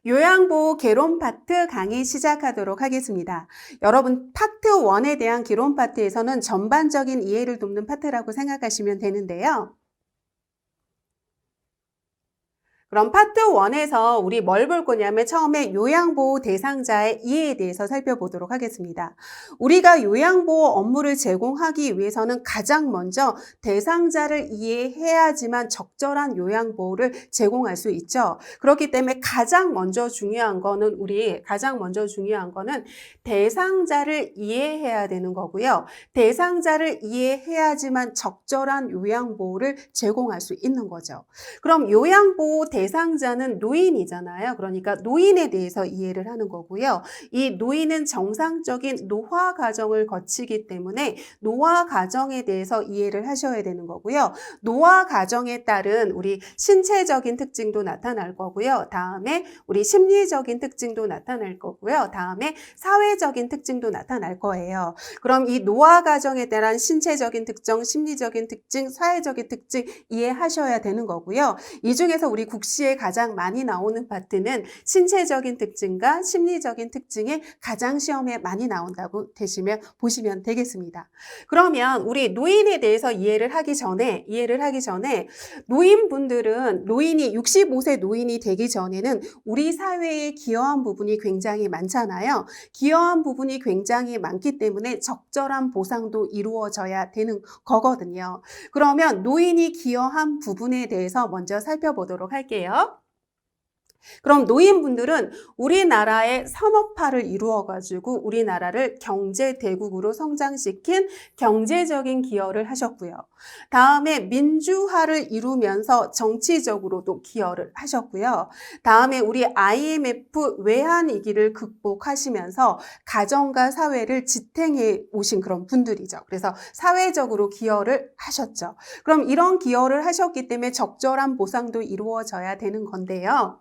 요양보호 개론 파트 강의 시작하도록 하겠습니다. 여러분, 파트 1에 대한 개론 파트에서는 전반적인 이해를 돕는 파트라고 생각하시면 되는데요. 그럼 파트 1에서 우리 뭘 볼 거냐면 처음에 요양보호 대상자의 이해에 대해서 살펴보도록 하겠습니다. 우리가 요양보호 업무를 제공하기 위해서는 가장 먼저 대상자를 이해해야지만 적절한 요양보호를 제공할 수 있죠. 그렇기 때문에 가장 먼저 중요한 거는 대상자를 이해해야 되는 거고요. 대상자를 이해해야지만 적절한 요양보호를 제공할 수 있는 거죠. 그럼 요양보호 대상자는 노인이잖아요. 그러니까 노인에 대해서 이해를 하는 거고요. 이 노인은 정상적인 노화 과정을 거치기 때문에 노화 과정에 대해서 이해를 하셔야 되는 거고요. 노화 과정에 따른 우리 신체적인 특징도 나타날 거고요. 다음에 우리 심리적인 특징도 나타날 거고요. 다음에 사회적인 특징도 나타날 거예요. 그럼 이 노화 과정에 따른 신체적인 특징, 심리적인 특징, 사회적인 특징 이해하셔야 되는 거고요. 이 중에서 우리 국시에 가장 많이 나오는 파트는 신체적인 특징과 심리적인 특징이 가장 시험에 많이 나온다고 보시면 되겠습니다. 그러면 우리 노인에 대해서 이해를 하기 전에 노인이 65세 노인이 되기 전에는 우리 사회에 기여한 부분이 굉장히 많잖아요. 기여한 부분이 굉장히 많기 때문에 적절한 보상도 이루어져야 되는 거거든요. 그러면 노인이 기여한 부분에 대해서 먼저 살펴보도록 할게요. 그럼 노인분들은 우리나라의 산업화를 이루어가지고 우리나라를 경제대국으로 성장시킨 경제적인 기여를 하셨고요. 다음에 민주화를 이루면서 정치적으로도 기여를 하셨고요. 다음에 우리 IMF 외환위기를 극복하시면서 가정과 사회를 지탱해 오신 그런 분들이죠. 그래서 사회적으로 기여를 하셨죠. 그럼 이런 기여를 하셨기 때문에 적절한 보상도 이루어져야 되는 건데요.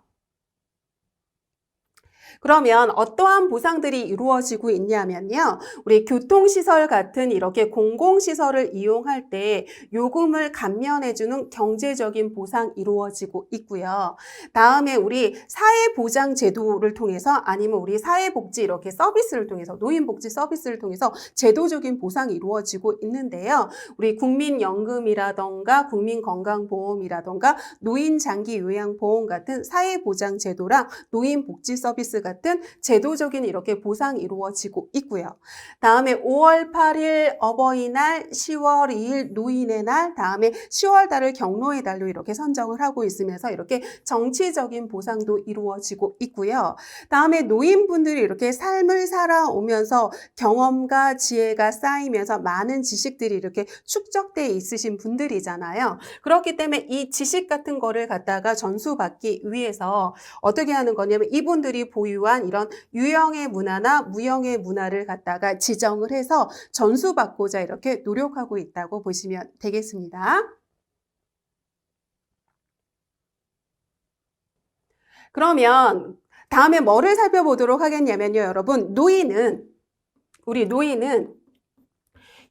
그러면 어떠한 보상들이 이루어지고 있냐면요. 우리 교통시설 같은 이렇게 공공시설을 이용할 때 요금을 감면해주는 경제적인 보상 이루어지고 있고요. 다음에 우리 사회보장제도를 통해서 아니면 우리 사회복지 이렇게 서비스를 통해서 노인복지 서비스를 통해서 제도적인 보상이 이루어지고 있는데요. 우리 국민연금이라던가 국민건강보험이라던가 노인장기요양보험 같은 사회보장제도랑 노인복지 서비스 같은 제도적인 이렇게 보상이 이루어지고 있고요. 다음에 5월 8일 어버이날, 10월 2일 노인의 날, 다음에 10월 달을 경로의 달로 이렇게 선정을 하고 있으면서 이렇게 정치적인 보상도 이루어지고 있고요. 다음에 노인분들이 이렇게 삶을 살아오면서 경험과 지혜가 쌓이면서 많은 지식들이 이렇게 축적돼 있으신 분들이잖아요. 그렇기 때문에 이 지식 같은 거를 갖다가 전수받기 위해서 어떻게 하는 거냐면 이분들이 보유한 이런 유형의 문화나 무형의 문화를 갖다가 지정을 해서 전수받고자 이렇게 노력하고 있다고 보시면 되겠습니다. 그러면 다음에 뭐를 살펴보도록 하겠냐면요. 여러분, 우리 노인은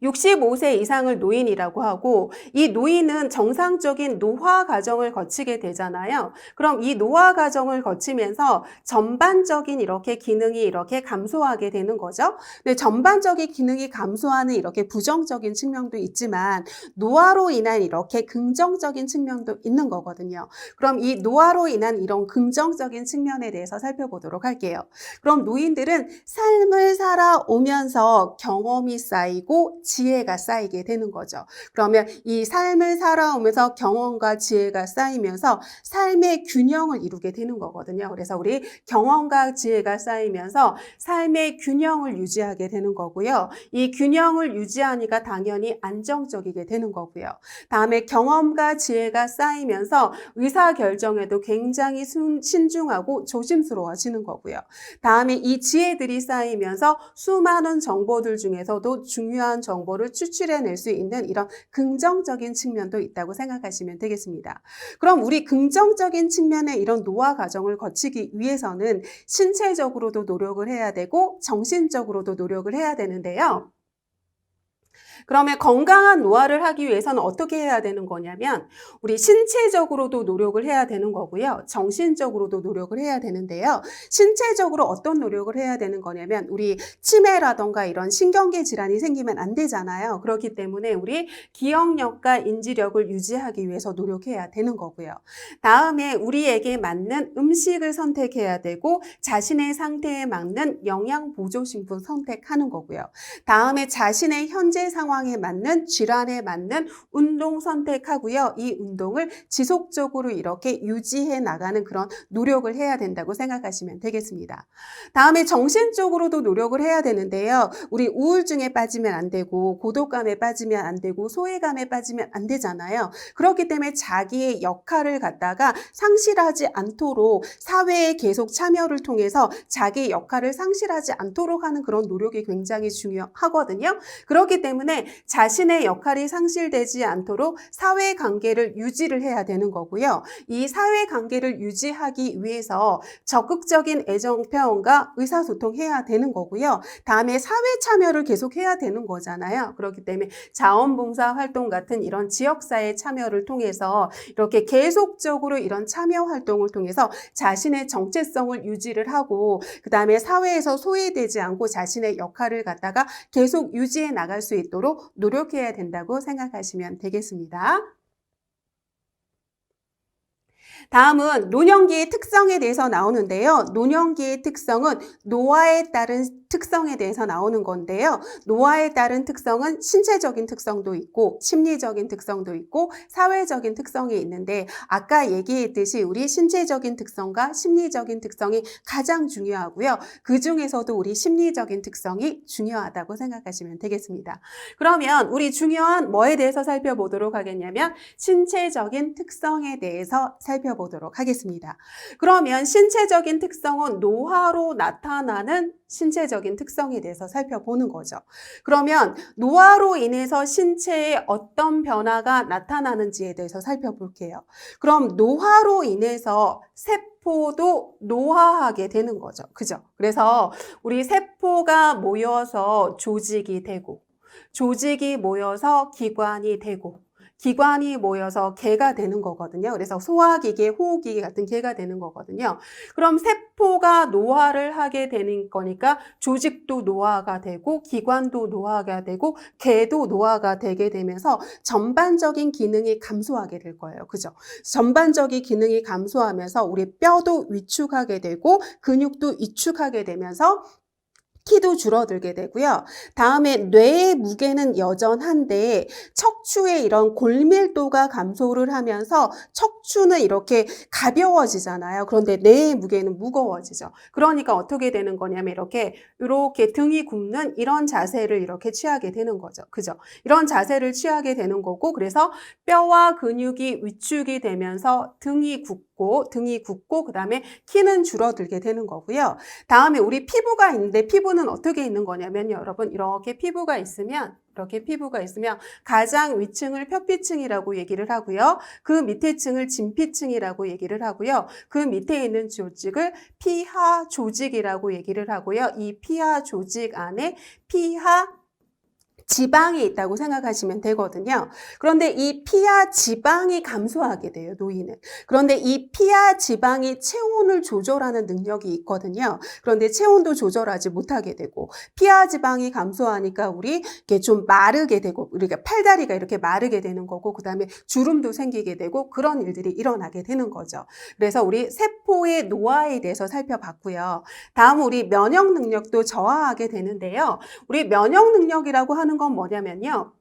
65세 이상을 노인이라고 하고 이 노인은 정상적인 노화 과정을 거치게 되잖아요. 그럼 이 노화 과정을 거치면서 전반적인 이렇게 기능이 이렇게 감소하게 되는 거죠. 근데 전반적인 기능이 감소하는 이렇게 부정적인 측면도 있지만 노화로 인한 이렇게 긍정적인 측면도 있는 거거든요. 그럼 이 노화로 인한 이런 긍정적인 측면에 대해서 살펴보도록 할게요. 그럼 노인들은 삶을 살아오면서 경험이 쌓이고 지혜가 쌓이게 되는 거죠. 그러면 이 삶을 살아오면서 경험과 지혜가 쌓이면서 삶의 균형을 이루게 되는 거거든요. 그래서 우리 경험과 지혜가 쌓이면서 삶의 균형을 유지하게 되는 거고요. 이 균형을 유지하니까 당연히 안정적이게 되는 거고요. 다음에 경험과 지혜가 쌓이면서 의사결정에도 굉장히 신중하고 조심스러워지는 거고요. 다음에 이 지혜들이 쌓이면서 수많은 정보들 중에서도 중요한 정보를 추출해낼 수 있는 이런 긍정적인 측면도 있다고 생각하시면 되겠습니다. 그럼 우리 긍정적인 측면의 이런 노화 과정을 거치기 위해서는 신체적으로도 노력을 해야 되고 정신적으로도 노력을 해야 되는데요. 그러면 건강한 노화를 하기 위해서는 어떻게 해야 되는 거냐면 우리 신체적으로도 노력을 해야 되는 거고요. 정신적으로도 노력을 해야 되는데요. 신체적으로 어떤 노력을 해야 되는 거냐면 우리 치매라던가 이런 신경계 질환이 생기면 안 되잖아요. 그렇기 때문에 우리 기억력과 인지력을 유지하기 위해서 노력해야 되는 거고요. 다음에 우리에게 맞는 음식을 선택해야 되고 자신의 상태에 맞는 영양보조식품 선택하는 거고요. 다음에 자신의 현재 상황에 맞는 질환에 맞는 운동 선택하고요. 이 운동을 지속적으로 이렇게 유지해 나가는 그런 노력을 해야 된다고 생각하시면 되겠습니다. 다음에 정신적으로도 노력을 해야 되는데요. 우리 우울증에 빠지면 안 되고 고독감에 빠지면 안 되고 소외감에 빠지면 안 되잖아요. 그렇기 때문에 자기의 역할을 갖다가 상실하지 않도록 사회에 계속 참여를 통해서 자기의 역할을 상실하지 않도록 하는 그런 노력이 굉장히 중요하거든요. 그렇기 때문에 자신의 역할이 상실되지 않도록 사회관계를 유지를 해야 되는 거고요. 이 사회관계를 유지하기 위해서 적극적인 애정표현과 의사소통해야 되는 거고요. 다음에 사회 참여를 계속 해야 되는 거잖아요. 그렇기 때문에 자원봉사 활동 같은 이런 지역사회 참여를 통해서 이렇게 계속적으로 이런 참여 활동을 통해서 자신의 정체성을 유지를 하고 그 다음에 사회에서 소외되지 않고 자신의 역할을 갖다가 계속 유지해 나갈 수 있도록 노력해야 된다고 생각하시면 되겠습니다. 다음은 노년기의 특성에 대해서 나오는데요. 노년기의 특성은 노화에 따른 특성에 대해서 나오는 건데요. 노화에 따른 특성은 신체적인 특성도 있고 심리적인 특성도 있고 사회적인 특성이 있는데 아까 얘기했듯이 우리 신체적인 특성과 심리적인 특성이 가장 중요하고요. 그 중에서도 우리 심리적인 특성이 중요하다고 생각하시면 되겠습니다. 그러면 우리 중요한 뭐에 대해서 살펴보도록 하겠냐면 신체적인 특성에 대해서 살펴보도록 하겠습니다. 그러면 신체적인 특성은 노화로 나타나는 신체적인 특성에 대해서 살펴보는 거죠. 그러면 노화로 인해서 신체에 어떤 변화가 나타나는지에 대해서 살펴볼게요. 그럼 노화로 인해서 세포도 노화하게 되는 거죠. 그죠? 그래서 우리 세포가 모여서 조직이 되고, 조직이 모여서 기관이 되고, 기관이 모여서 개가 되는 거거든요. 그래서 소화기계, 호흡기계 같은 개가 되는 거거든요. 그럼 세포가 노화를 하게 되는 거니까 조직도 노화가 되고 기관도 노화가 되고 개도 노화가 되게 되면서 전반적인 기능이 감소하게 될 거예요. 그죠? 전반적인 기능이 감소하면서 우리 뼈도 위축하게 되고 근육도 위축하게 되면서 키도 줄어들게 되고요. 다음에 뇌의 무게는 여전한데 척추의 이런 골밀도가 감소를 하면서 척추는 이렇게 가벼워지잖아요. 그런데 뇌의 무게는 무거워지죠. 그러니까 어떻게 되는 거냐면 이렇게 등이 굽는 이런 자세를 이렇게 취하게 되는 거죠. 그죠? 이런 자세를 취하게 되는 거고 그래서 뼈와 근육이 위축이 되면서 등이 굽고 그다음에 키는 줄어들게 되는 거고요. 다음에 우리 피부가 있는데 피부는 어떻게 있는 거냐면요. 여러분 이렇게 피부가 있으면 가장 위층을 표피층이라고 얘기를 하고요. 그 밑에 층을 진피층이라고 얘기를 하고요. 그 밑에 있는 조직을 피하 조직이라고 얘기를 하고요. 이 피하 조직 안에 피하 지방이 있다고 생각하시면 되거든요. 그런데 이 피하 지방이 감소하게 돼요, 노인은. 그런데 이 피하 지방이 체온을 조절하는 능력이 있거든요. 그런데 체온도 조절하지 못하게 되고 피하 지방이 감소하니까 우리 이렇게 좀 마르게 되고 우리가 팔다리가 이렇게 마르게 되는 거고 그다음에 주름도 생기게 되고 그런 일들이 일어나게 되는 거죠. 그래서 우리 세포의 노화에 대해서 살펴봤고요. 다음 우리 면역 능력도 저하하게 되는데요. 우리 면역 능력이라고 하는 건 뭐냐면요.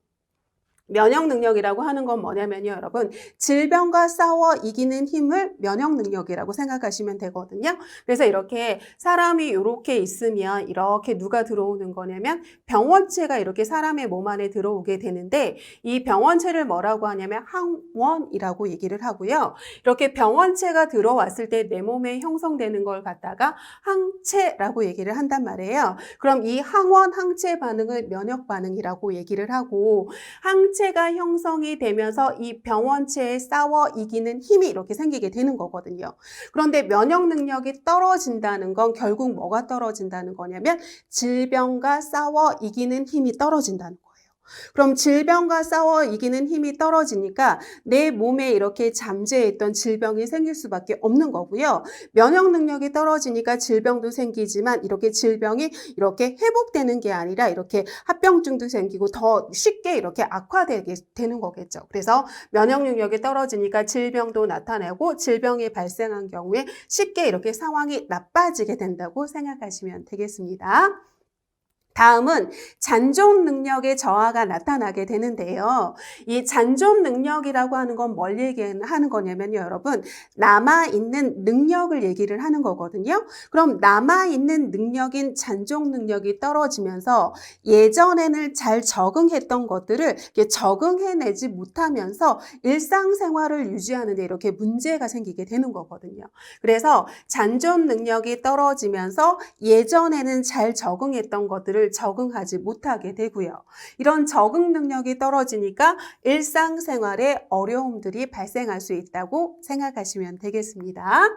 여러분 질병과 싸워 이기는 힘을 면역 능력이라고 생각하시면 되거든요. 그래서 이렇게 사람이 이렇게 있으면 이렇게 누가 들어오는 거냐면 병원체가 이렇게 사람의 몸 안에 들어오게 되는데 이 병원체를 뭐라고 하냐면 항원이라고 얘기를 하고요. 이렇게 병원체가 들어왔을 때 내 몸에 형성되는 걸 갖다가 항체라고 얘기를 한단 말이에요. 그럼 이 항원 항체 반응을 면역 반응이라고 얘기를 하고 항체가 형성이 되면서 이 병원체에 싸워 이기는 힘이 이렇게 생기게 되는 거거든요. 그런데 면역 능력이 떨어진다는 건 결국 뭐가 떨어진다는 거냐면 질병과 싸워 이기는 힘이 떨어진다는 거예요. 그럼 질병과 싸워 이기는 힘이 떨어지니까 내 몸에 이렇게 잠재해 있던 질병이 생길 수밖에 없는 거고요. 면역 능력이 떨어지니까 질병도 생기지만 이렇게 질병이 이렇게 회복되는 게 아니라 이렇게 합병증도 생기고 더 쉽게 이렇게 악화되게 되는 거겠죠. 그래서 면역 능력이 떨어지니까 질병도 나타나고 질병이 발생한 경우에 쉽게 이렇게 상황이 나빠지게 된다고 생각하시면 되겠습니다. 다음은 잔존 능력의 저하가 나타나게 되는데요. 이 잔존 능력이라고 하는 건 뭘 얘기하는 거냐면요, 여러분. 남아있는 능력을 얘기를 하는 거거든요. 그럼 남아있는 능력인 잔존 능력이 떨어지면서 예전에는 잘 적응했던 것들을 적응해내지 못하면서 일상생활을 유지하는 데 이렇게 문제가 생기게 되는 거거든요. 그래서 잔존 능력이 떨어지면서 예전에는 잘 적응했던 것들을 적응하지 못하게 되고요. 이런 적응 능력이 떨어지니까 일상생활에 어려움들이 발생할 수 있다고 생각하시면 되겠습니다.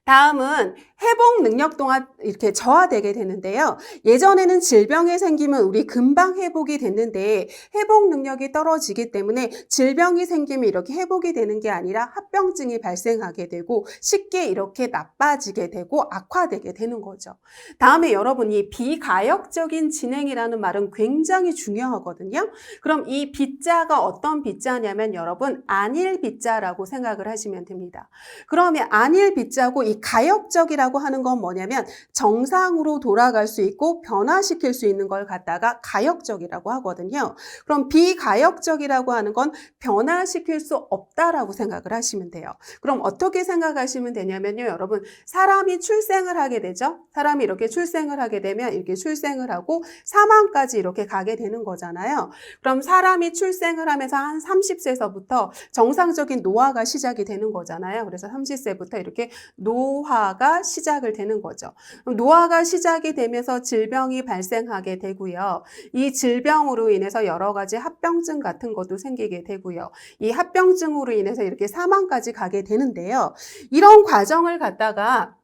다음은 회복 능력 또한 이렇게 저하되게 되는데요. 예전에는 질병이 생기면 우리 금방 회복이 됐는데 회복 능력이 떨어지기 때문에 질병이 생기면 이렇게 회복이 되는 게 아니라 합병증이 발생하게 되고 쉽게 이렇게 나빠지게 되고 악화되게 되는 거죠. 다음에 여러분이 비가역적인 진행이라는 말은 굉장히 중요하거든요. 그럼 이 B자가 어떤 B자냐면 여러분 안일 B자라고 생각을 하시면 됩니다. 그러면 안일 B자고 이 가역적이라고 하는 건 뭐냐면 정상으로 돌아갈 수 있고 변화시킬 수 있는 걸 갖다가 가역적이라고 하거든요. 그럼 비가역적이라고 하는 건 변화시킬 수 없다라고 생각을 하시면 돼요. 그럼 어떻게 생각하시면 되냐면요, 여러분 사람이 출생을 하게 되죠. 사람이 이렇게 출생을 하게 되면 이렇게 출생을 하고 사망까지 이렇게 가게 되는 거잖아요. 그럼 사람이 출생을 하면서 한 30세서부터 정상적인 노화가 시작이 되는 거잖아요. 그래서 30세부터 이렇게 노화가 시작을 되는 거죠. 노화가 시작이 되면서 질병이 발생하게 되고요. 이 질병으로 인해서 여러 가지 합병증 같은 것도 생기게 되고요. 이 합병증으로 인해서 이렇게 사망까지 가게 되는데요. 이런 과정을 갖다가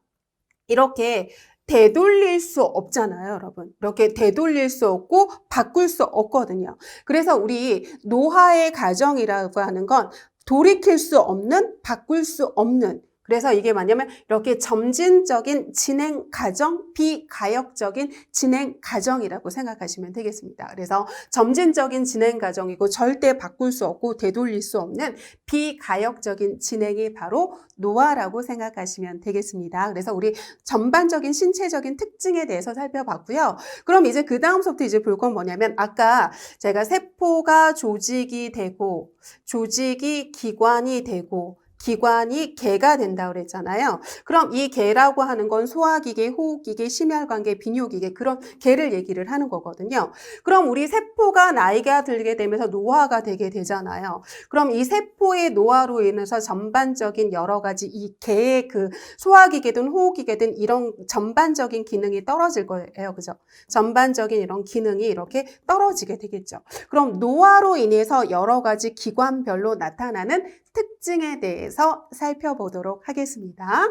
이렇게 되돌릴 수 없잖아요, 여러분. 이렇게 되돌릴 수 없고 바꿀 수 없거든요. 그래서 우리 노화의 과정이라고 하는 건 돌이킬 수 없는, 바꿀 수 없는, 그래서 이게 뭐냐면 이렇게 점진적인 진행 과정, 비가역적인 진행 과정이라고 생각하시면 되겠습니다. 그래서 점진적인 진행 과정이고 절대 바꿀 수 없고 되돌릴 수 없는 비가역적인 진행이 바로 노화라고 생각하시면 되겠습니다. 그래서 우리 전반적인 신체적인 특징에 대해서 살펴봤고요. 그럼 이제 그 다음부터 이제 볼 건 뭐냐면 아까 제가 세포가 조직이 되고 조직이 기관이 되고 기관이 개가 된다고 그랬잖아요. 그럼 이 개라고 하는 건 소화기계, 호흡기계, 심혈관계, 비뇨기계 그런 개를 얘기를 하는 거거든요. 그럼 우리 세포가 나이가 들게 되면서 노화가 되게 되잖아요. 그럼 이 세포의 노화로 인해서 전반적인 여러 가지 이 개의 그 소화기계든 호흡기계든 이런 전반적인 기능이 떨어질 거예요. 그죠? 전반적인 이런 기능이 이렇게 떨어지게 되겠죠. 그럼 노화로 인해서 여러 가지 기관별로 나타나는 특징에 대해서 살펴보도록 하겠습니다.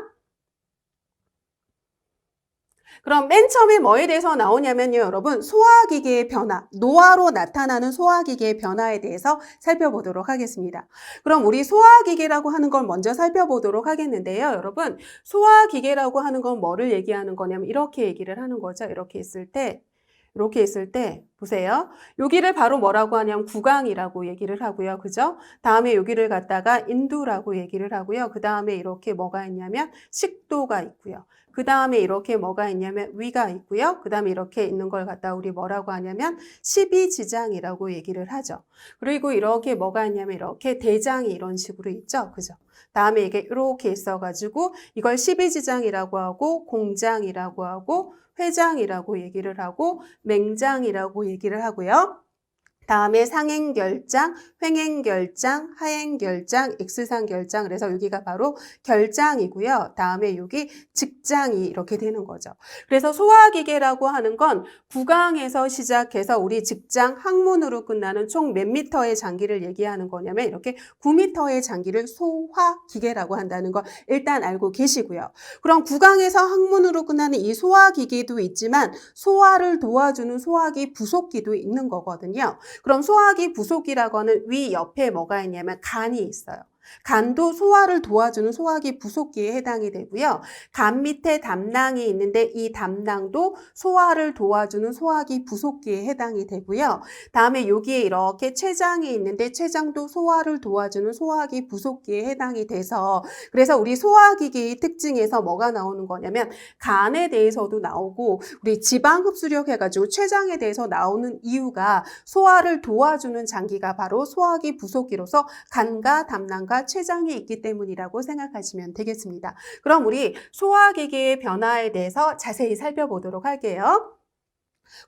그럼 맨 처음에 뭐에 대해서 나오냐면요, 여러분 소화기계의 변화, 노화로 나타나는 소화기계의 변화에 대해서 살펴보도록 하겠습니다. 그럼 우리 소화기계라고 하는 걸 먼저 살펴보도록 하겠는데요, 여러분 소화기계라고 하는 건 뭐를 얘기하는 거냐면 이렇게 얘기를 하는 거죠. 이렇게 있을 때 보세요. 여기를 바로 뭐라고 하냐면 구강이라고 얘기를 하고요. 그죠? 다음에 여기를 갖다가 인두라고 얘기를 하고요. 그 다음에 이렇게 뭐가 있냐면 식도가 있고요. 그 다음에 이렇게 뭐가 있냐면 위가 있고요. 그 다음에 이렇게 있는 걸 갖다 우리 뭐라고 하냐면 십이지장이라고 얘기를 하죠. 그리고 이렇게 뭐가 있냐면 이렇게 대장이 이런 식으로 있죠. 그죠? 다음에 이게 이렇게 있어가지고 이걸 십이지장이라고 하고 공장이라고 하고 회장이라고 얘기를 하고 맹장이라고 얘기를 하고요. 다음에 상행결장, 횡행결장, 하행결장, X상결장. 그래서 여기가 바로 결장이고요. 다음에 여기 직장이 이렇게 되는 거죠. 그래서 소화기계라고 하는 건 구강에서 시작해서 우리 직장 항문으로 끝나는 총 몇 미터의 장기를 얘기하는 거냐면 이렇게 9미터의 장기를 소화기계라고 한다는 거 일단 알고 계시고요. 그럼 구강에서 항문으로 끝나는 이 소화기계도 있지만 소화를 도와주는 소화기 부속기도 있는 거거든요. 그럼 소화기 부속기라고 하는 위 옆에 뭐가 있냐면 간이 있어요. 간도 소화를 도와주는 소화기 부속기에 해당이 되고요. 간 밑에 담낭이 있는데 이 담낭도 소화를 도와주는 소화기 부속기에 해당이 되고요. 다음에 여기에 이렇게 췌장이 있는데 췌장도 소화를 도와주는 소화기 부속기에 해당이 돼서 그래서 우리 소화기계의 특징에서 뭐가 나오는 거냐면 간에 대해서도 나오고 우리 지방 흡수력 해가지고 췌장에 대해서 나오는 이유가 소화를 도와주는 장기가 바로 소화기 부속기로서 간과 담낭과 췌장이 있기 때문이라고 생각하시면 되겠습니다. 그럼 우리 소화기계의 변화에 대해서 자세히 살펴보도록 할게요.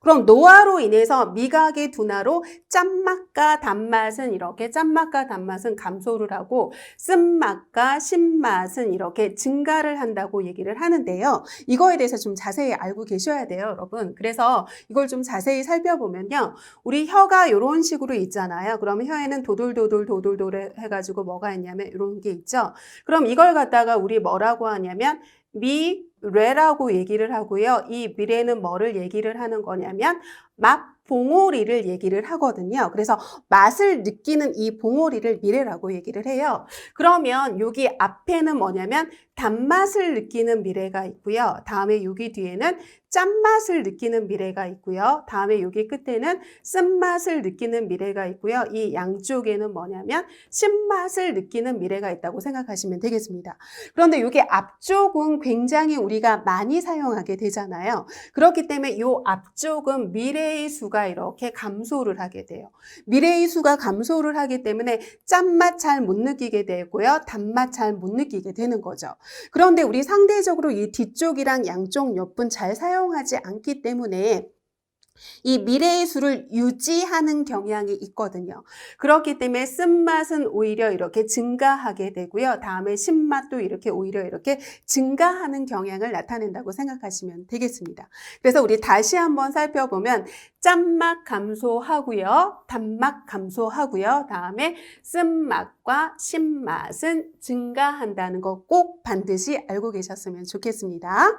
그럼 노화로 인해서 미각의 둔화로 짠맛과 단맛은 이렇게 짠맛과 단맛은 감소를 하고 쓴맛과 신맛은 이렇게 증가를 한다고 얘기를 하는데요. 이거에 대해서 좀 자세히 알고 계셔야 돼요, 여러분. 그래서 이걸 좀 자세히 살펴보면요. 우리 혀가 이런 식으로 있잖아요. 그러면 혀에는 도돌도돌 해가지고 뭐가 있냐면 이런 게 있죠. 그럼 이걸 갖다가 우리 뭐라고 하냐면 미뢰라고 얘기를 하고요. 이 미뢰는 뭐를 얘기를 하는 거냐면 맛봉오리를 얘기를 하거든요. 그래서 맛을 느끼는 이 봉오리를 미뢰라고 얘기를 해요. 그러면 여기 앞에는 뭐냐면 단맛을 느끼는 미뢰가 있고요. 다음에 여기 뒤에는 짠맛을 느끼는 미뢰가 있고요. 다음에 여기 끝에는 쓴맛을 느끼는 미뢰가 있고요. 이 양쪽에는 뭐냐면 신맛을 느끼는 미뢰가 있다고 생각하시면 되겠습니다. 그런데 여기 앞쪽은 굉장히 우리가 많이 사용하게 되잖아요. 그렇기 때문에 이 앞쪽은 미뢰의 수가 이렇게 감소를 하게 돼요. 미뢰의 수가 감소를 하기 때문에 짠맛 잘 못 느끼게 되고요. 단맛 잘 못 느끼게 되는 거죠. 그런데 우리 상대적으로 이 뒤쪽이랑 양쪽 옆은 잘 사용하지 않기 때문에 이 미래의 수를 유지하는 경향이 있거든요. 그렇기 때문에 쓴맛은 오히려 이렇게 증가하게 되고요. 다음에 신맛도 이렇게 오히려 이렇게 증가하는 경향을 나타낸다고 생각하시면 되겠습니다. 그래서 우리 다시 한번 살펴보면 짠맛 감소하고요. 단맛 감소하고요. 다음에 쓴맛과 신맛은 증가한다는 거 꼭 반드시 알고 계셨으면 좋겠습니다.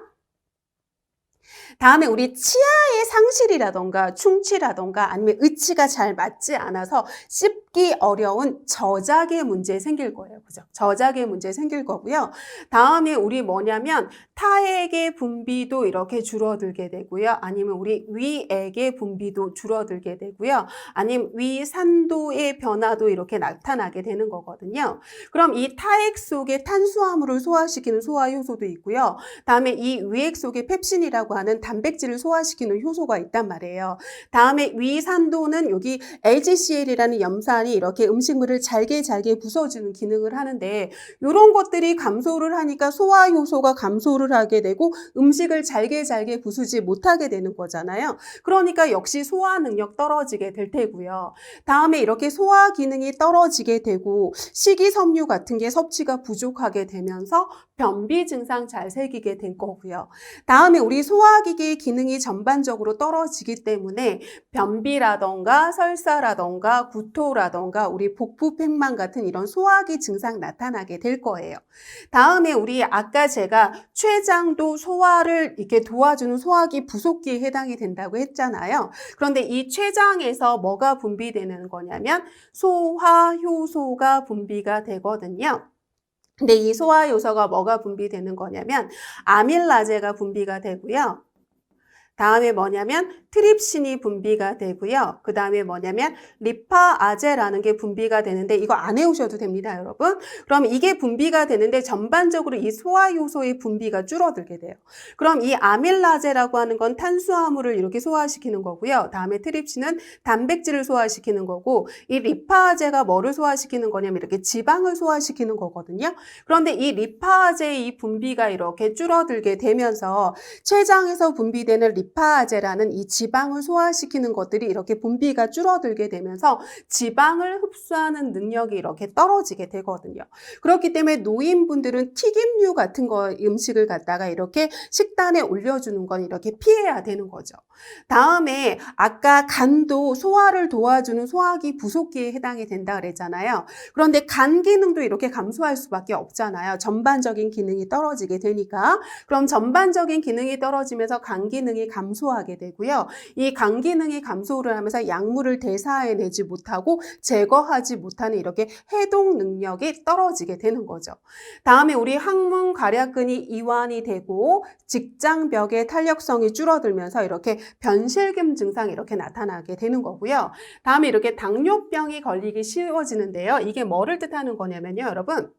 다음에 우리 치아의 상실이라던가 충치라던가 아니면 의치가 잘 맞지 않아서 씹기 어려운 저작의 문제 생길 거예요. 그죠? 저작의 문제 생길 거고요. 다음에 우리 뭐냐면 타액의 분비도 이렇게 줄어들게 되고요. 아니면 우리 위액의 분비도 줄어들게 되고요. 아니면 위산도의 변화도 이렇게 나타나게 되는 거거든요. 그럼 이 타액 속에 탄수화물을 소화시키는 소화효소도 있고요. 다음에 이 위액 속에 펩신이라고 하는 단백질을 소화시키는 효소가 있단 말이에요. 다음에 위산도는 여기 LGCL이라는 염산이 이렇게 음식물을 잘게 부숴주는 기능을 하는데 이런 것들이 감소를 하니까 소화효소가 감소를 하게 되고 음식을 잘게 부수지 못하게 되는 거잖아요. 그러니까 역시 소화 능력 떨어지게 될 테고요. 다음에 이렇게 소화 기능이 떨어지게 되고 식이섬유 같은 게 섭취가 부족하게 되면서 변비 증상 잘 생기게 될 거고요. 다음에 우리 소화기계의 기능이 전반적으로 떨어지기 때문에 변비라던가 설사라던가 구토라던가 우리 복부 팽만 같은 이런 소화기 증상 나타나게 될 거예요. 다음에 우리 아까 제가 췌장도 소화를 이렇게 도와주는 소화기 부속기에 해당이 된다고 했잖아요. 그런데 이 췌장에서 뭐가 분비되는 거냐면 소화효소가 분비가 되거든요. 근데 이 소화효소가 뭐가 분비되는 거냐면 아밀라제가 분비가 되고요. 다음에 뭐냐면 트립신이 분비가 되고요. 그 다음에 뭐냐면 리파아제라는 게 분비가 되는데 이거 안 외우셔도 됩니다, 여러분. 그럼 이게 분비가 되는데 전반적으로 이 소화효소의 분비가 줄어들게 돼요. 그럼 이 아밀라제라고 하는 건 탄수화물을 이렇게 소화시키는 거고요. 다음에 트립신은 단백질을 소화시키는 거고 이 리파아제가 뭐를 소화시키는 거냐면 이렇게 지방을 소화시키는 거거든요. 그런데 이 리파아제의 이 분비가 이렇게 줄어들게 되면서 췌장에서 분비되는 리파제라는 이 지방을 소화시키는 것들이 이렇게 분비가 줄어들게 되면서 지방을 흡수하는 능력이 이렇게 떨어지게 되거든요. 그렇기 때문에 노인분들은 튀김류 같은 거 음식을 갖다가 이렇게 식단에 올려주는 건 이렇게 피해야 되는 거죠. 다음에 아까 간도 소화를 도와주는 소화기 부속기에 해당이 된다 그랬잖아요. 그런데 간 기능도 이렇게 감소할 수밖에 없잖아요. 전반적인 기능이 떨어지게 되니까. 그럼 전반적인 기능이 떨어지면서 간 기능이 감소하게 되고요. 이 간 기능이 감소를 하면서 약물을 대사해내지 못하고 제거하지 못하는 이렇게 해독 능력이 떨어지게 되는 거죠. 다음에 우리 항문 괄약근이 이완이 되고 직장벽의 탄력성이 줄어들면서 이렇게 변실금 증상이 이렇게 나타나게 되는 거고요. 다음에 이렇게 당뇨병이 걸리기 쉬워지는데요. 이게 뭐를 뜻하는 거냐면요, 여러분.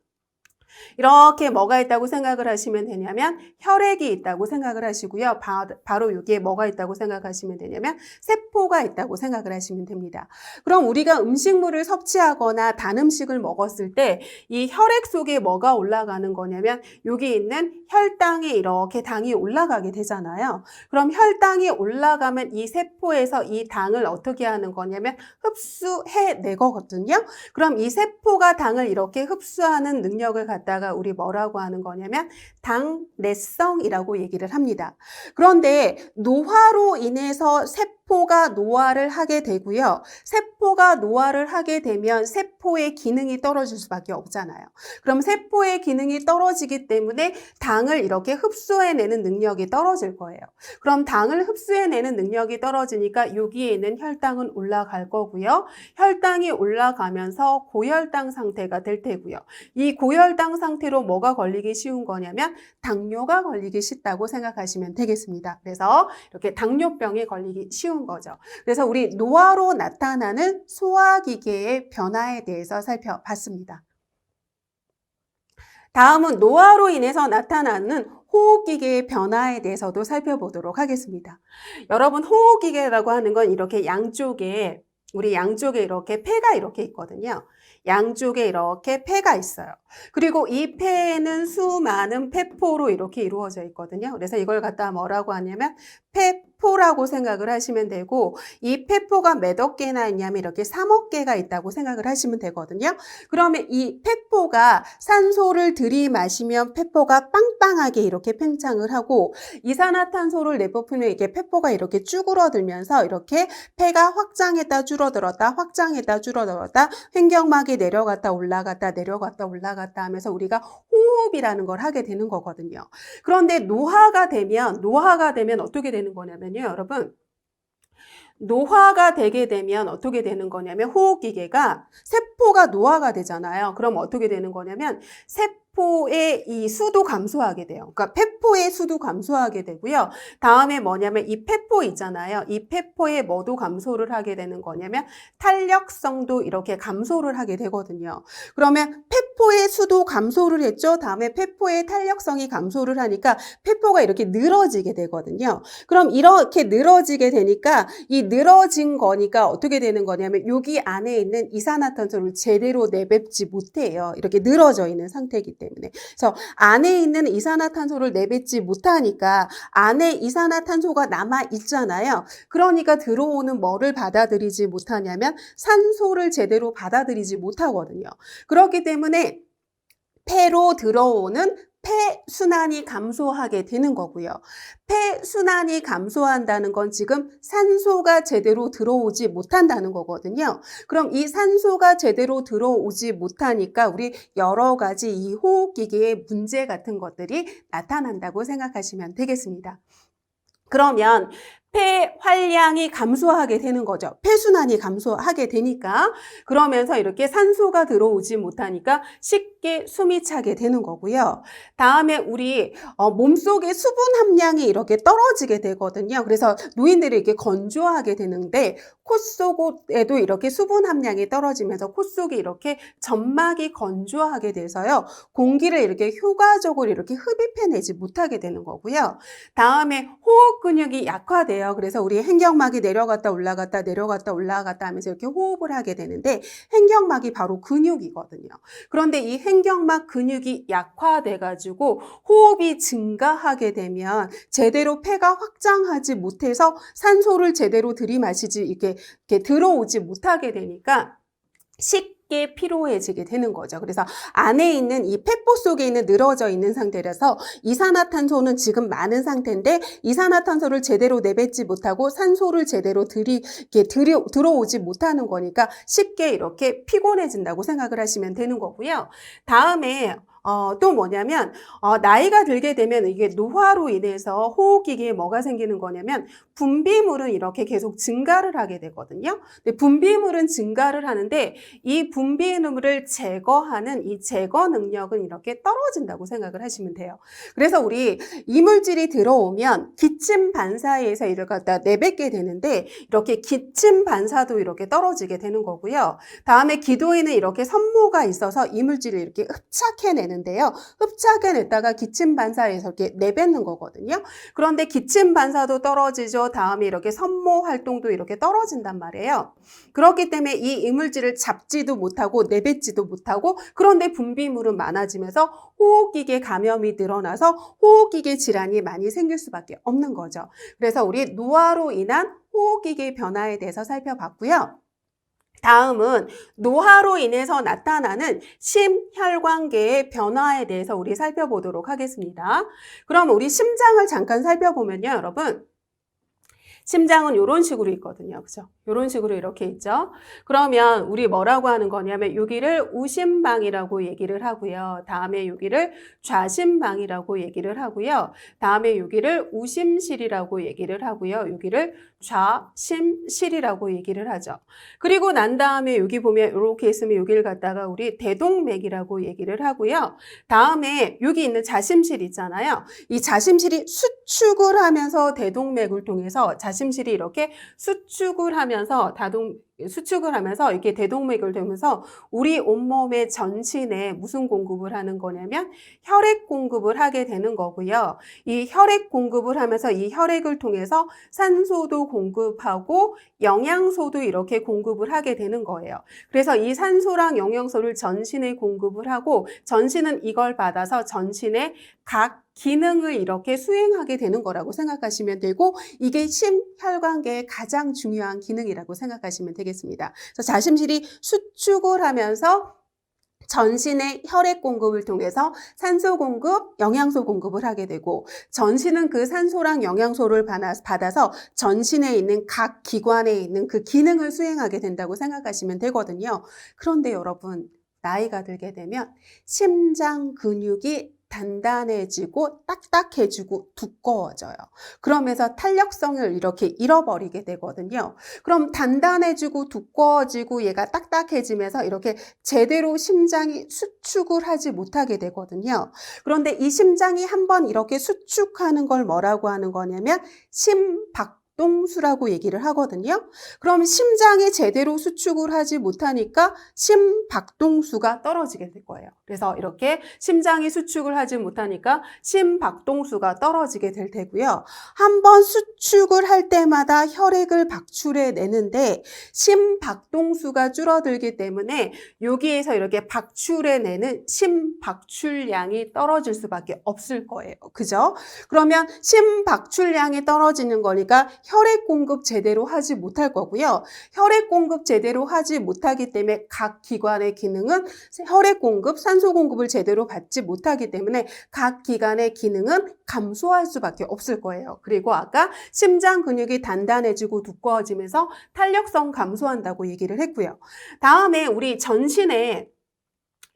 이렇게 뭐가 있다고 생각을 하시면 되냐면 혈액이 있다고 생각을 하시고요. 바로 여기에 뭐가 있다고 생각하시면 되냐면 세포가 있다고 생각을 하시면 됩니다. 그럼 우리가 음식물을 섭취하거나 단 음식을 먹었을 때 이 혈액 속에 뭐가 올라가는 거냐면 여기 있는 혈당에 이렇게 당이 올라가게 되잖아요. 그럼 혈당이 올라가면 이 세포에서 이 당을 어떻게 하는 거냐면 흡수해내거든요. 그럼 이 세포가 당을 이렇게 흡수하는 능력을 갖다가 우리 뭐라고 하는 거냐면 당내성이라고 얘기를 합니다. 그런데 노화로 인해서 세포가 노화를 하게 되고요. 세포가 노화를 하게 되면 세포의 기능이 떨어질 수밖에 없잖아요. 그럼 세포의 기능이 떨어지기 때문에 당을 이렇게 흡수해내는 능력이 떨어질 거예요. 그럼 당을 흡수해내는 능력이 떨어지니까 여기에 있는 혈당은 올라갈 거고요. 혈당이 올라가면서 고혈당 상태가 될 테고요. 이 고혈당 상태로 뭐가 걸리기 쉬운 거냐면 당뇨가 걸리기 쉽다고 생각하시면 되겠습니다. 그래서 이렇게 당뇨병이 걸리기 쉬운 거죠. 그래서 우리 노화로 나타나는 소화기계의 변화에 대해서 살펴봤습니다. 다음은 노화로 인해서 나타나는 호흡기계의 변화에 대해서도 살펴보도록 하겠습니다. 여러분, 호흡기계라고 하는 건 이렇게 우리 양쪽에 이렇게 폐가 이렇게 있거든요. 양쪽에 이렇게 폐가 있어요. 그리고 이 폐에는 수많은 폐포로 이렇게 이루어져 있거든요. 그래서 이걸 갖다 뭐라고 하냐면 폐포라고 생각을 하시면 되고, 이 폐포가 몇억 개나 있냐면 이렇게 3억 개가 있다고 생각을 하시면 되거든요. 그러면 이 폐포가 산소를 들이마시면 폐포가 빵빵하게 이렇게 팽창을 하고, 이산화탄소를 내뿜으면 이게 폐포가 이렇게 쭈그러들면서 이렇게 폐가 확장했다 줄어들었다 확장했다 줄어들었다 횡격막이 내려갔다 올라갔다 내려갔다 올라갔다 하면서 우리가 호흡이라는 걸 하게 되는 거거든요. 그런데 노화가 되면 어떻게 되는 거냐면요, 여러분. 노화가 되게 되면 어떻게 되는 거냐면 호흡기계가 세포가 노화가 되잖아요. 그럼 어떻게 되는 거냐면 세포의 이 수도 감소하게 돼요. 그러니까 폐포의 수도 감소하게 되고요. 다음에 뭐냐면 이 폐포 있잖아요. 이 폐포의 뭐도 감소를 하게 되는 거냐면 탄력성도 이렇게 감소를 하게 되거든요. 그러면 폐포의 수도 감소를 했죠. 다음에 폐포의 탄력성이 감소를 하니까 폐포가 이렇게 늘어지게 되거든요. 그럼 이렇게 늘어지게 되니까 이 늘어진 거니까 어떻게 되는 거냐면 여기 안에 있는 이산화탄소를 제대로 내뱉지 못해요. 이렇게 늘어져 있는 상태이기 때문에. 그래서 안에 있는 이산화탄소를 내뱉지 못하니까 안에 이산화탄소가 남아 있잖아요. 그러니까 들어오는 뭐를 받아들이지 못하냐면 산소를 제대로 받아들이지 못하거든요. 그렇기 때문에 폐로 들어오는 폐순환이 감소하게 되는 거고요. 폐순환이 감소한다는 건 지금 산소가 제대로 들어오지 못한다는 거거든요. 그럼 이 산소가 제대로 들어오지 못하니까 우리 여러 가지 이 호흡기계의 문제 같은 것들이 나타난다고 생각하시면 되겠습니다. 그러면 폐 활량이 감소하게 되는 거죠. 폐순환이 감소하게 되니까. 그러면서 이렇게 산소가 들어오지 못하니까 쉽게 숨이 차게 되는 거고요. 다음에 우리 몸속의 수분 함량이 이렇게 떨어지게 되거든요. 그래서 노인들이 이렇게 건조하게 되는데 코 속에도 이렇게 수분 함량이 떨어지면서 코 속이 이렇게 점막이 건조하게 돼서요. 공기를 이렇게 효과적으로 이렇게 흡입해내지 못하게 되는 거고요. 다음에 호흡 근육이 약화돼요. 호흡이에요. 그래서 우리 횡격막이 내려갔다 올라갔다 내려갔다 올라갔다 하면서 이렇게 호흡을 하게 되는데 횡격막이 바로 근육이거든요. 그런데 이 횡격막 근육이 약화돼 가지고 호흡이 증가하게 되면 제대로 폐가 확장하지 못해서 산소를 제대로 들이마시지 이렇게 들어오지 못하게 되니까 쉽게 피로해지게 되는 거죠. 그래서 안에 있는 이 폐포 속에 있는 늘어져 있는 상태라서 이산화탄소는 지금 많은 상태인데 이산화탄소를 제대로 내뱉지 못하고 산소를 제대로 들어오지 못하는 거니까 쉽게 이렇게 피곤해진다고 생각을 하시면 되는 거고요. 다음에 또 뭐냐면 나이가 들게 되면 이게 노화로 인해서 호흡기계에 뭐가 생기는 거냐면 분비물은 이렇게 계속 증가를 하게 되거든요. 근데 분비물은 증가를 하는데 이 분비물을 제거하는 이 제거 능력은 이렇게 떨어진다고 생각을 하시면 돼요. 그래서 우리 이물질이 들어오면 기침 반사에서 이를 갖다 내뱉게 되는데 이렇게 기침 반사도 이렇게 떨어지게 되는 거고요. 다음에 기도에는 이렇게 섬모가 있어서 이물질을 이렇게 흡착해내는 데요. 흡착해냈다가 기침 반사에서 이렇게 내뱉는 거거든요. 그런데 기침 반사도 떨어지죠. 다음에 이렇게 섬모 활동도 이렇게 떨어진단 말이에요. 그렇기 때문에 이 이물질을 잡지도 못하고 내뱉지도 못하고 그런데 분비물은 많아지면서 호흡기계 감염이 늘어나서 호흡기계 질환이 많이 생길 수밖에 없는 거죠. 그래서 우리 노화로 인한 호흡기계 변화에 대해서 살펴봤고요. 다음은 노화로 인해서 나타나는 심혈관계의 변화에 대해서 우리 살펴보도록 하겠습니다. 그럼 우리 심장을 잠깐 살펴보면요, 여러분. 심장은 이런 식으로 있거든요. 그죠? 이런 식으로 이렇게 있죠. 그러면 우리 뭐라고 하는 거냐면 여기를 우심방이라고 얘기를 하고요. 다음에 여기를 좌심방이라고 얘기를 하고요. 다음에 여기를 우심실이라고 얘기를 하고요. 여기를 좌심실이라고 얘기를 하죠. 그리고 난 다음에 여기 보면 이렇게 있으면 여기를 갖다가 우리 대동맥이라고 얘기를 하고요. 다음에 여기 있는 자심실 있잖아요. 이 자심실이 수축을 하면서 대동맥을 통해서 자심실이 이렇게 수축을 하면서 이렇게 대동맥을 되면서 우리 온몸의 전신에 무슨 공급을 하는 거냐면 혈액 공급을 하게 되는 거고요. 이 혈액 공급을 하면서 이 혈액을 통해서 산소도 공급하고 영양소도 이렇게 공급을 하게 되는 거예요. 그래서 이 산소랑 영양소를 전신에 공급을 하고 전신은 이걸 받아서 전신의 각 기능을 이렇게 수행하게 되는 거라고 생각하시면 되고 이게 심혈관계의 가장 중요한 기능이라고 생각하시면 되겠습니다. 그래서 자심실이 수축을 하면서 전신의 혈액 공급을 통해서 산소 공급, 영양소 공급을 하게 되고 전신은 그 산소랑 영양소를 받아서 전신에 있는 각 기관에 있는 그 기능을 수행하게 된다고 생각하시면 되거든요. 그런데 여러분, 나이가 들게 되면 심장 근육이 단단해지고 딱딱해지고 두꺼워져요. 그러면서 탄력성을 이렇게 잃어버리게 되거든요. 그럼 단단해지고 두꺼워지고 얘가 딱딱해지면서 이렇게 제대로 심장이 수축을 하지 못하게 되거든요. 그런데 이 심장이 한번 이렇게 수축하는 걸 뭐라고 하는 거냐면 심박동수라고 얘기를 하거든요. 그럼 심장이 제대로 수축을 하지 못하니까 심박동수가 떨어지게 될 거예요. 그래서 이렇게 심장이 수축을 하지 못하니까 심박동수가 떨어지게 될 테고요. 한번 수축을 할 때마다 혈액을 박출해 내는데 심박동수가 줄어들기 때문에 여기에서 이렇게 박출해 내는 심박출량이 떨어질 수밖에 없을 거예요. 그죠? 그러면 심박출량이 떨어지는 거니까 혈액 공급 제대로 하지 못할 거고요. 혈액 공급 제대로 하지 못하기 때문에 각 기관의 기능은 혈액 공급, 산소 공급을 제대로 받지 못하기 때문에 각 기관의 기능은 감소할 수밖에 없을 거예요. 그리고 아까 심장 근육이 단단해지고 두꺼워지면서 탄력성 감소한다고 얘기를 했고요. 다음에 우리 전신에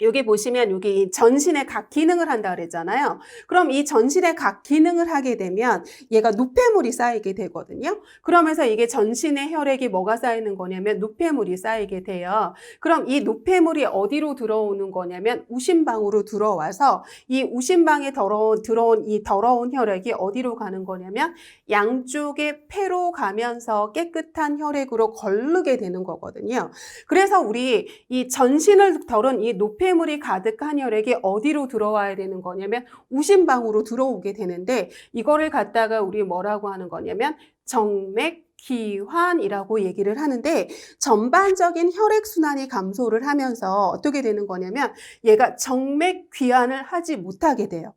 여기 보시면 여기 전신의 각 기능을 한다 그랬잖아요. 그럼 이 전신의 각 기능을 하게 되면 얘가 노폐물이 쌓이게 되거든요. 그러면서 이게 전신의 혈액이 뭐가 쌓이는 거냐면 노폐물이 쌓이게 돼요. 그럼 이 노폐물이 어디로 들어오는 거냐면 우심방으로 들어와서 이 우심방에 들어온 이 더러운 혈액이 어디로 가는 거냐면 양쪽의 폐로 가면서 깨끗한 혈액으로 거르게 되는 거거든요. 그래서 우리 이 전신을 덜은 이 노폐물이 가득한 혈액이 어디로 들어와야 되는 거냐면 우심방으로 들어오게 되는데 이거를 갖다가 우리 뭐라고 하는 거냐면 정맥기환이라고 얘기를 하는데 전반적인 혈액순환이 감소를 하면서 어떻게 되는 거냐면 얘가 정맥귀환을 하지 못하게 돼요.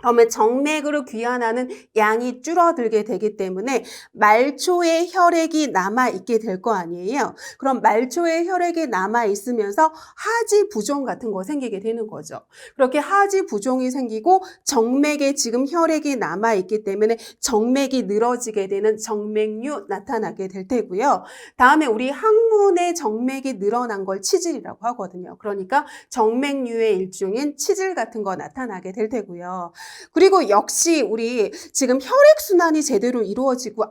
그러면 정맥으로 귀환하는 양이 줄어들게 되기 때문에 말초에 혈액이 남아있게 될 거 아니에요. 그럼 말초에 혈액이 남아있으면서 하지 부종 같은 거 생기게 되는 거죠. 그렇게 하지 부종이 생기고 정맥에 지금 혈액이 남아있기 때문에 정맥이 늘어지게 되는 정맥류 나타나게 될 테고요. 다음에 우리 항문에 정맥이 늘어난 걸 치질이라고 하거든요. 그러니까 정맥류의 일종인 치질 같은 거 나타나게 될 테고요. 그리고 역시 우리 지금 혈액순환이 제대로 이루어지지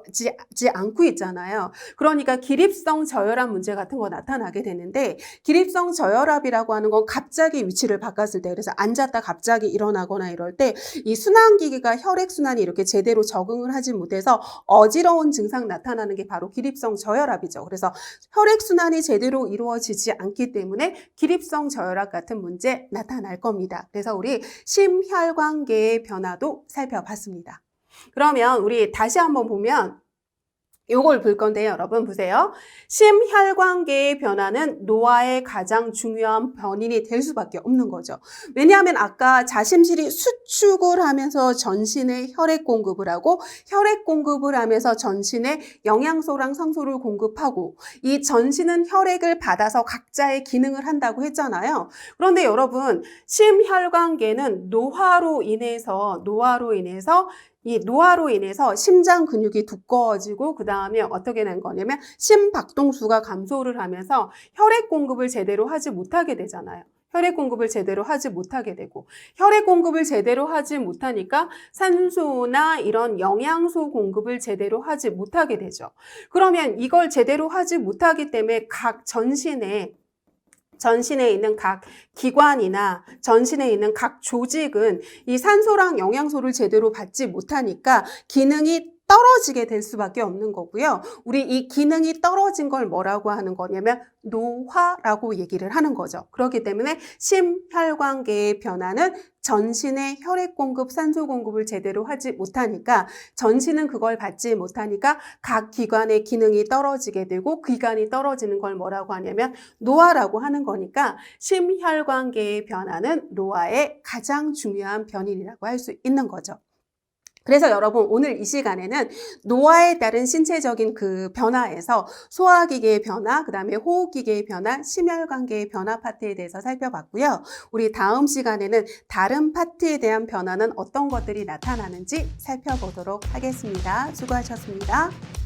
않고 있잖아요. 그러니까 기립성 저혈압 문제 같은 거 나타나게 되는데 기립성 저혈압이라고 하는 건 갑자기 위치를 바꿨을 때 그래서 앉았다 갑자기 일어나거나 이럴 때 이 순환기계가 혈액순환이 이렇게 제대로 적응을 하지 못해서 어지러운 증상 나타나는 게 바로 기립성 저혈압이죠. 그래서 혈액순환이 제대로 이루어지지 않기 때문에 기립성 저혈압 같은 문제 나타날 겁니다. 그래서 우리 심혈관계의 변화도 살펴봤습니다. 그러면 우리 다시 한번 보면 요걸 볼 건데요. 여러분 보세요. 심혈관계의 변화는 노화의 가장 중요한 변인이 될 수밖에 없는 거죠. 왜냐하면 아까 자심실이 수축을 하면서 전신에 혈액 공급을 하고 혈액 공급을 하면서 전신에 영양소랑 성소를 공급하고 이 전신은 혈액을 받아서 각자의 기능을 한다고 했잖아요. 그런데 여러분 심혈관계는 노화로 인해서 심장 근육이 두꺼워지고 그 다음에 어떻게 된 거냐면 심박동수가 감소를 하면서 혈액 공급을 제대로 하지 못하게 되잖아요. 혈액 공급을 제대로 하지 못하게 되고 혈액 공급을 제대로 하지 못하니까 산소나 이런 영양소 공급을 제대로 하지 못하게 되죠. 그러면 이걸 제대로 하지 못하기 때문에 각 전신에 있는 각 기관이나 전신에 있는 각 조직은 이 산소랑 영양소를 제대로 받지 못하니까 기능이 떨어지게 될 수밖에 없는 거고요. 우리 이 기능이 떨어진 걸 뭐라고 하는 거냐면 노화라고 얘기를 하는 거죠. 그렇기 때문에 심혈관계의 변화는 전신의 혈액 공급, 산소 공급을 제대로 하지 못하니까 전신은 그걸 받지 못하니까 각 기관의 기능이 떨어지게 되고 기관이 떨어지는 걸 뭐라고 하냐면 노화라고 하는 거니까 심혈관계의 변화는 노화의 가장 중요한 변인이라고 할 수 있는 거죠. 그래서 여러분 오늘 이 시간에는 노화에 따른 신체적인 그 변화에서 소화기계의 변화, 그 다음에 호흡기계의 변화, 심혈관계의 변화 파트에 대해서 살펴봤고요. 우리 다음 시간에는 다른 파트에 대한 변화는 어떤 것들이 나타나는지 살펴보도록 하겠습니다. 수고하셨습니다.